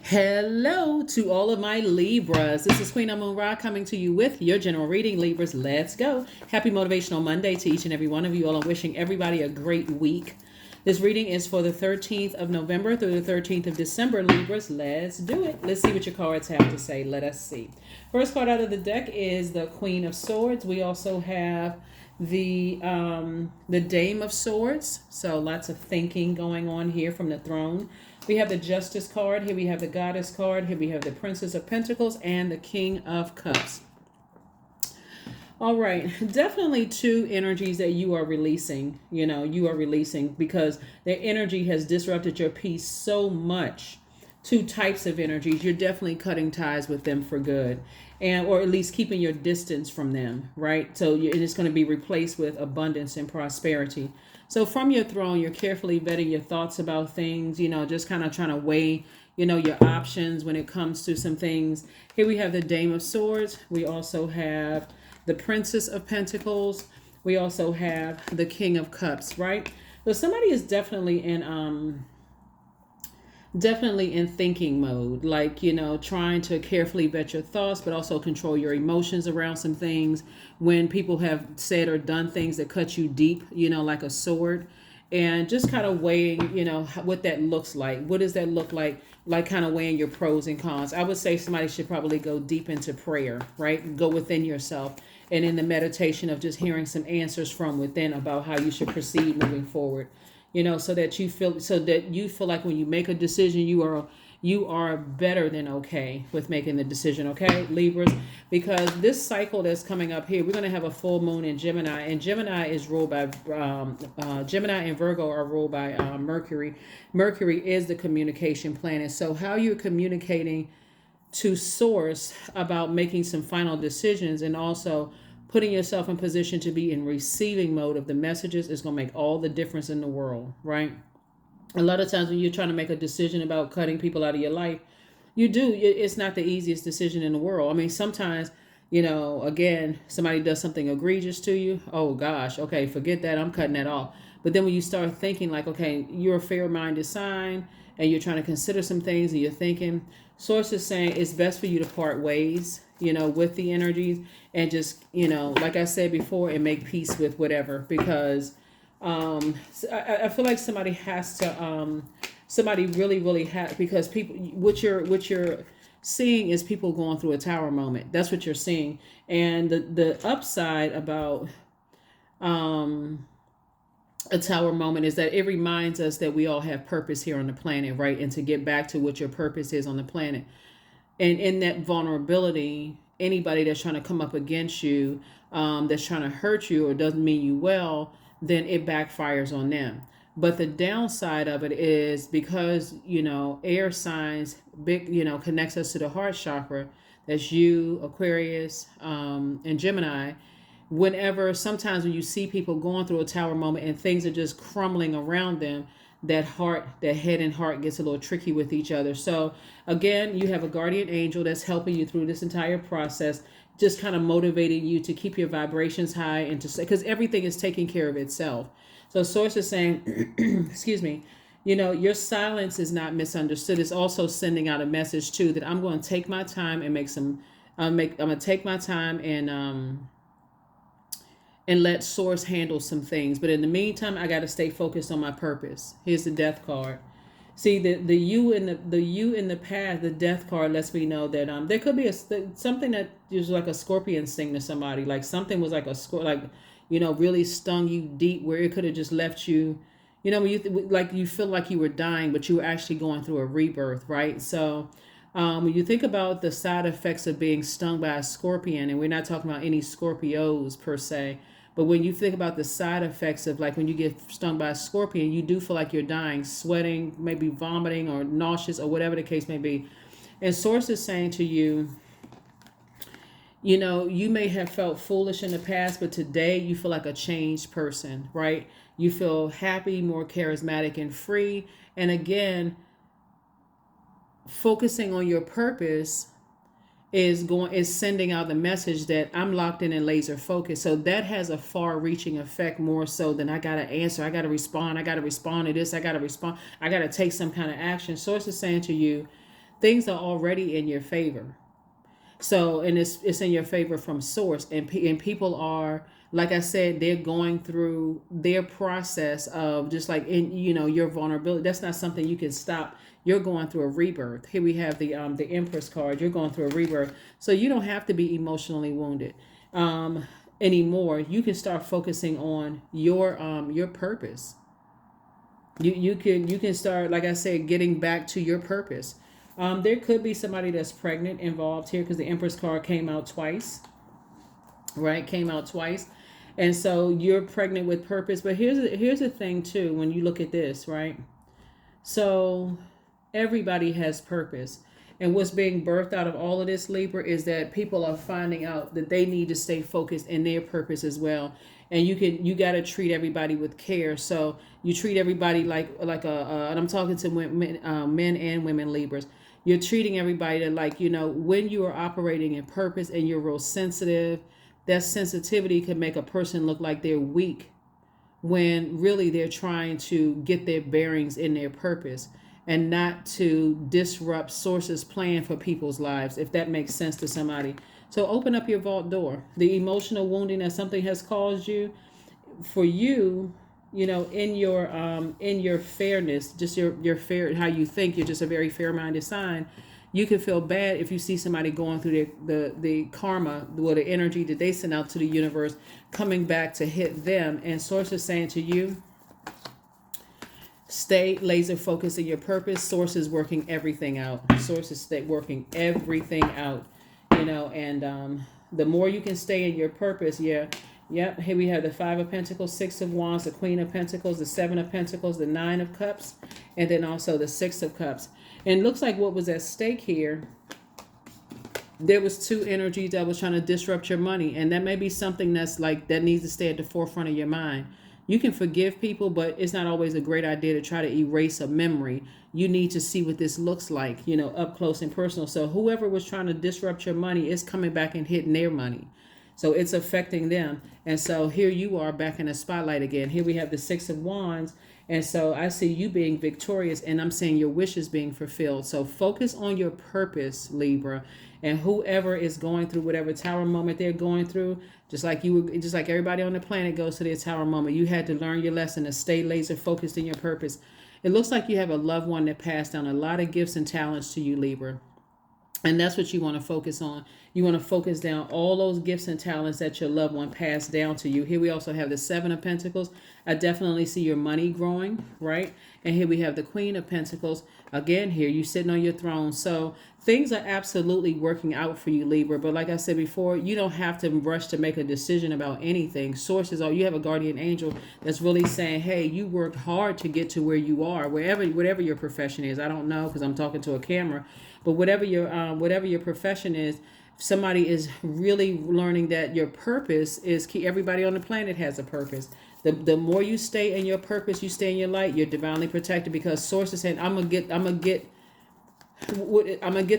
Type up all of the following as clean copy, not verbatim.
Hello to all of my Libras. This is Queen Amun Ra coming to you with your general reading. Libras, let's go. Happy Motivational Monday to each and every one of you all. I'm wishing everybody a great week. This reading is for the 13th of November through the 13th of December. Libras, let's do it. Let's see what your cards have to say. Let us see. First card out of the deck is the Queen of Swords. We also have the Dame of Swords. So lots of thinking going on here from the throne. We have the Justice card. Here we have the Goddess card. Here we have the Princess of Pentacles and the King of Cups. All right. Definitely two energies that you are releasing. You are releasing because their energy has disrupted your peace so much. Two types of energies. You're definitely cutting ties with them for good. Or at least keeping your distance from them, right? So it's going to be replaced with abundance and prosperity. So from your throne, you're carefully vetting your thoughts about things, just kind of trying to weigh, your options when it comes to some things. Here we have the Dame of Swords. We also have the Princess of Pentacles. We also have the King of Cups, right? So somebody is definitely in thinking mode, like, trying to carefully vet your thoughts, but also control your emotions around some things when people have said or done things that cut you deep, like a sword, and just kind of weighing, what that looks like. What does that look like kind of weighing your pros and cons. I would say somebody should probably go deep into prayer, right? Go within yourself and in the meditation of just hearing some answers from within about how you should proceed moving forward. So that you feel like when you make a decision, you are better than okay with making the decision, okay, Libras? Because this cycle that's coming up here, we're going to have a full moon in Gemini, and Gemini is ruled by Gemini and Virgo are ruled by Mercury. Mercury is the communication planet. So how you're communicating to source about making some final decisions and also putting yourself in position to be in receiving mode of the messages is going to make all the difference in the world, right? A lot of times when you're trying to make a decision about cutting people out of your life, it's not the easiest decision in the world. I mean, sometimes, again, somebody does something egregious to you. Oh gosh, okay, forget that. I'm cutting that off. But then when you start thinking like, okay, you're a fair-minded sign and you're trying to consider some things and you're thinking, Source is saying it's best for you to part ways, with the energies and just, like I said before, and make peace with whatever, because I feel like somebody has to, somebody really has, because people, what you're seeing is people going through a tower moment. That's what you're seeing. And the upside about a tower moment is that it reminds us that we all have purpose here on the planet, right? And to get back to what your purpose is on the planet. And in that vulnerability, anybody that's trying to come up against you, that's trying to hurt you or doesn't mean you well, then it backfires on them. But the downside of it is because, air signs, connects us to the heart chakra. That's you, Aquarius, and Gemini. Sometimes when you see people going through a tower moment and things are just crumbling around them, that head and heart gets a little tricky with each other. So again, you have a guardian angel that's helping you through this entire process, just kind of motivating you to keep your vibrations high and because everything is taking care of itself. So Source is saying, excuse me, your silence is not misunderstood. It's also sending out a message too that I'm going to take my time and I'm going to take my time and let Source handle some things. But in the meantime, I got to stay focused on my purpose. Here's the Death card. See, the you in the past, the Death card lets me know that there could be something that is like a scorpion sting to somebody, like something was like really stung you deep, where it could have just left you, when you feel like you were dying, but you were actually going through a rebirth, right? So when you think about the side effects of being stung by a scorpion, and we're not talking about any Scorpios per se, but when you think about the side effects of like when you get stung by a scorpion, you do feel like you're dying, sweating, maybe vomiting or nauseous or whatever the case may be. And Source is saying to you, you may have felt foolish in the past, but today you feel like a changed person, right? You feel happy, more charismatic and free. And again, focusing on your purpose is sending out the message that I'm locked in and laser focused. So that has a far reaching effect, more so than I got to answer. I got to respond to this. I got to respond. I got to take some kind of action. Source is saying to you things are already in your favor. So, and it's in your favor from source, and people are, like I said, they're going through their process of just like in your vulnerability. That's not something you can stop. You're going through a rebirth. Here we have the Empress card. You're going through a rebirth, so you don't have to be emotionally wounded anymore. You can start focusing on your purpose. You can start, like I said, getting back to your purpose. There could be somebody that's pregnant involved here because the Empress card came out twice, right? Came out twice. And so you're pregnant with purpose. But here's the thing too, when you look at this, right? So everybody has purpose. And what's being birthed out of all of this, Libra, is that people are finding out that they need to stay focused in their purpose as well. And you got to treat everybody with care. So you treat everybody like and I'm talking to men and women Libras. You're treating everybody to, like, when you are operating in purpose and you're real sensitive, that sensitivity can make a person look like they're weak when really they're trying to get their bearings in their purpose and not to disrupt source's plan for people's lives, if that makes sense to somebody. So open up your vault door. The emotional wounding that something has caused you, for you, in your fairness, just your fair, how you think, you're just a very fair-minded sign. You can feel bad if you see somebody going through the karma, or the energy that they send out to the universe, coming back to hit them. And source is saying to you, stay laser focused in your purpose. Source is working everything out. Source is working everything out. And the more you can stay in your purpose, Yep, here we have the Five of Pentacles, Six of Wands, the Queen of Pentacles, the Seven of Pentacles, the Nine of Cups, and then also the Six of Cups. And it looks like what was at stake here, there was two energies that was trying to disrupt your money. And that may be something that needs to stay at the forefront of your mind. You can forgive people, but it's not always a great idea to try to erase a memory. You need to see what this looks like, up close and personal. So whoever was trying to disrupt your money is coming back and hitting their money. So it's affecting them. And so here you are back in the spotlight again. Here we have the Six of Wands. And so I see you being victorious, and I'm seeing your wishes being fulfilled. So focus on your purpose, Libra. And whoever is going through whatever tower moment they're going through, just like everybody on the planet goes to their tower moment, you had to learn your lesson to stay laser focused in your purpose. It looks like you have a loved one that passed down a lot of gifts and talents to you, Libra. And that's what you want to focus on. You want to focus down all those gifts and talents that your loved one passed down to you. Here we also have the Seven of Pentacles. I definitely see your money growing, right? And here we have the Queen of Pentacles. Again, here you sitting on your throne. So things are absolutely working out for you, Libra. But like I said before, you don't have to rush to make a decision about anything. Sources are, you have a guardian angel that's really saying, hey, you worked hard to get to where you are, whatever your profession is. I don't know because I'm talking to a camera. But whatever your profession is, somebody is really learning that your purpose is key. Everybody on the planet has a purpose. The more you stay in your purpose, you stay in your light, you're divinely protected, because source is saying, I'm gonna get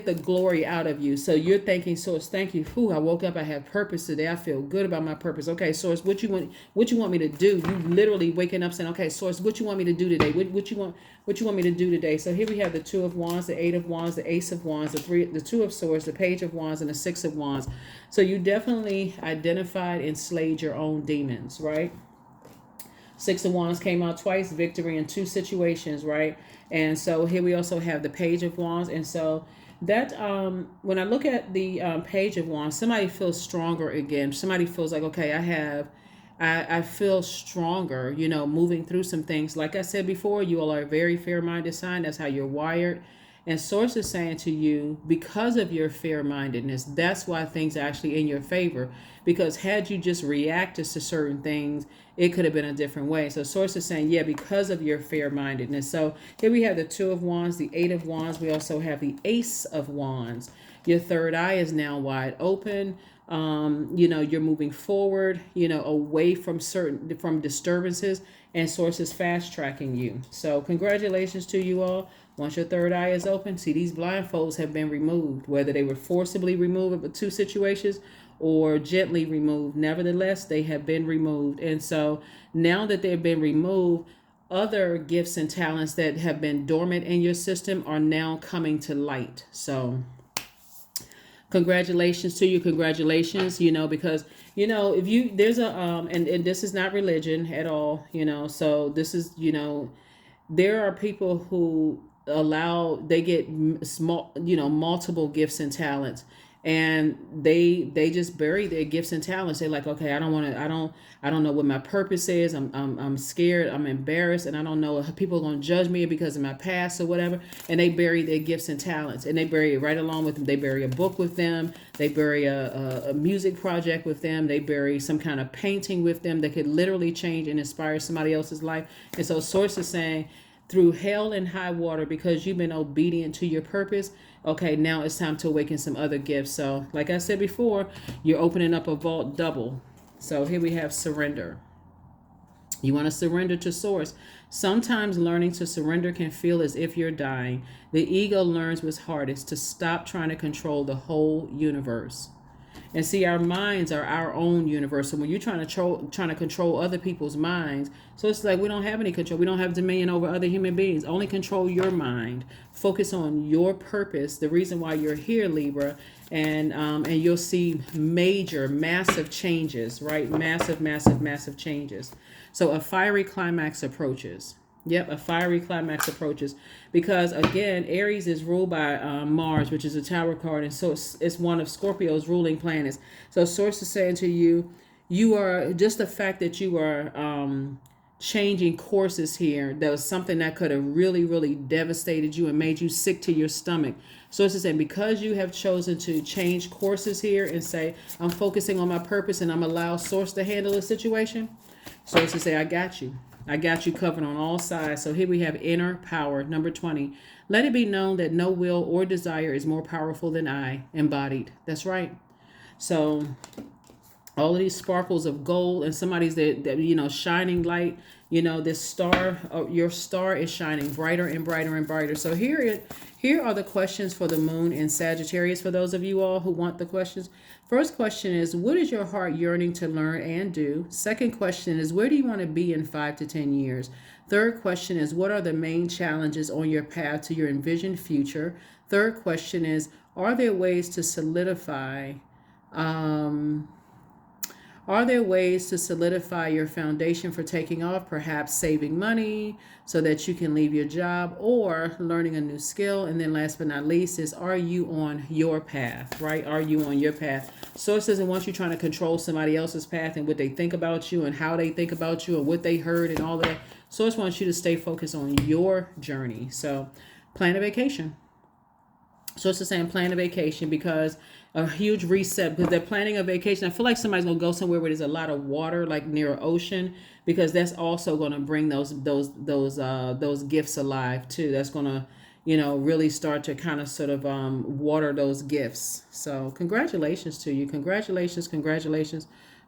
the glory out of you. So you're thanking source, thank you. I woke up, I have purpose today. I feel good about my purpose. Okay, source, what you want me to do? You literally waking up saying, okay, source, what you want me to do today? What you want me to do today? So here we have the Two of Wands, the Eight of Wands, the Ace of Wands, the Two of Swords, the Page of Wands, and the Six of Wands. So you definitely identified and slayed your own demons, right? Six of Wands came out twice, victory in two situations, right? And so here we also have the Page of Wands. And so that when I look at the Page of Wands, somebody feels stronger again. Somebody feels like, okay, I feel stronger, moving through some things. Like I said before, you all are a very fair-minded sign. That's how you're wired. And source is saying to you, because of your fair-mindedness, that's why things are actually in your favor. Because had you just reacted to certain things, it could have been a different way. So source is saying, yeah, because of your fair-mindedness. So here we have the Two of Wands, the Eight of Wands. We also have the Ace of Wands. Your third eye is now wide open. You're moving forward, away from disturbances, and source is fast tracking you. So congratulations to you all. Once your third eye is open, see, these blindfolds have been removed, whether they were forcibly removed in two situations or gently removed. Nevertheless, they have been removed. And so now that they've been removed, other gifts and talents that have been dormant in your system are now coming to light. So congratulations to you. Congratulations, because if you there's a and this is not religion at all, so this is, there are people who they get small, multiple gifts and talents, and they just bury their gifts and talents. They're like, okay, I don't know what my purpose is. I'm scared, I'm embarrassed, and I don't know if people are going to judge me because of my past or whatever. And they bury their gifts and talents, and they bury it right along with them. They bury a book with them. They bury a music project with them. They bury some kind of painting with them that could literally change and inspire somebody else's life. And so Source is saying, through hell and high water, because you've been obedient to your purpose, okay, now it's time to awaken some other gifts. So like I said before, you're opening up a vault double. So here we have surrender. You want to surrender to Source. Sometimes learning to surrender can feel as if you're dying. The ego learns what's hardest: to stop trying to control the whole universe. And see, our minds are our own universe. So when you're trying to control other people's minds, so it's like we don't have any control. We don't have dominion over other human beings. Only control your mind. Focus on your purpose, the reason why you're here, Libra, and you'll see major, massive changes, right? Massive, massive, massive changes. So a fiery climax approaches. Yep, a fiery climax approaches, because again, Aries is ruled by Mars, which is a Tower card, and so it's one of Scorpio's ruling planets. So Source is saying to you, you are just the fact that you are changing courses here. That was something that could have really, really devastated you and made you sick to your stomach. Source is saying, because you have chosen to change courses here and say, I'm focusing on my purpose and I'm allow Source to handle the situation. Source is saying, I got you. I got you covered on all sides. So here we have inner power, number 20. Let it be known that no will or desire is more powerful than I, embodied. That's right. So all of these sparkles of gold, and somebody's that shining light, this star, your star is shining brighter and brighter and brighter. So here are the questions for the moon in Sagittarius, for those of you all who want the questions. First question is, what is your heart yearning to learn and do? Second question is, where do you want to be in 5 to 10 years? Third question is, what are the main challenges on your path to your envisioned future? Third question is, are there ways to solidify your foundation for taking off, perhaps saving money so that you can leave your job or learning a new skill? And then last but not least is, are you on your path, right? Are you on your path? Source doesn't want you trying to control somebody else's path and what they think about you and how they think about you and what they heard and all of that. Source wants you to stay focused on your journey. So plan a vacation. So it's the same, plan a vacation, because a huge reset, because they're planning a vacation. I feel like somebody's going to go somewhere where there's a lot of water, like near an ocean, because that's also going to bring those gifts alive too. That's going to, really start to kind of sort of water those gifts. So congratulations to you. Congratulations, congratulations,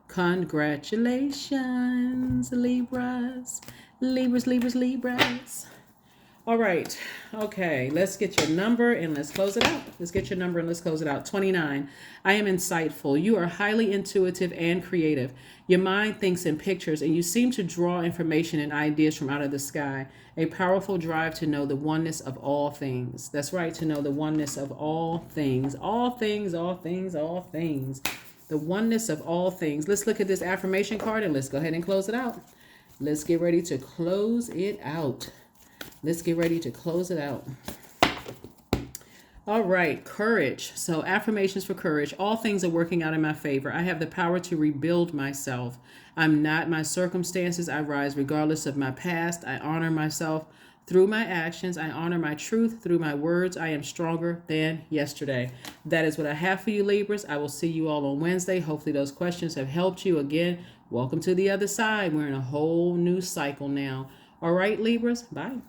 congratulations, Libras, Libras, Libras, Libras. All right. Okay. Let's get your number and let's close it out. Let's get your number and let's close it out. 29. I am insightful. You are highly intuitive and creative. Your mind thinks in pictures and you seem to draw information and ideas from out of the sky. A powerful drive to know the oneness of all things. That's right. To know the oneness of all things. All things, all things, all things. The oneness of all things. Let's look at this affirmation card and let's go ahead and close it out. Let's get ready to close it out. Let's get ready to close it out. All right, courage. So affirmations for courage. All things are working out in my favor. I have the power to rebuild myself. I'm not my circumstances. I rise regardless of my past. I honor myself through my actions. I honor my truth through my words. I am stronger than yesterday. That is what I have for you, Libras. I will see you all on Wednesday. Hopefully those questions have helped you. Again, welcome to the other side. We're in a whole new cycle now. All right, Libras. Bye.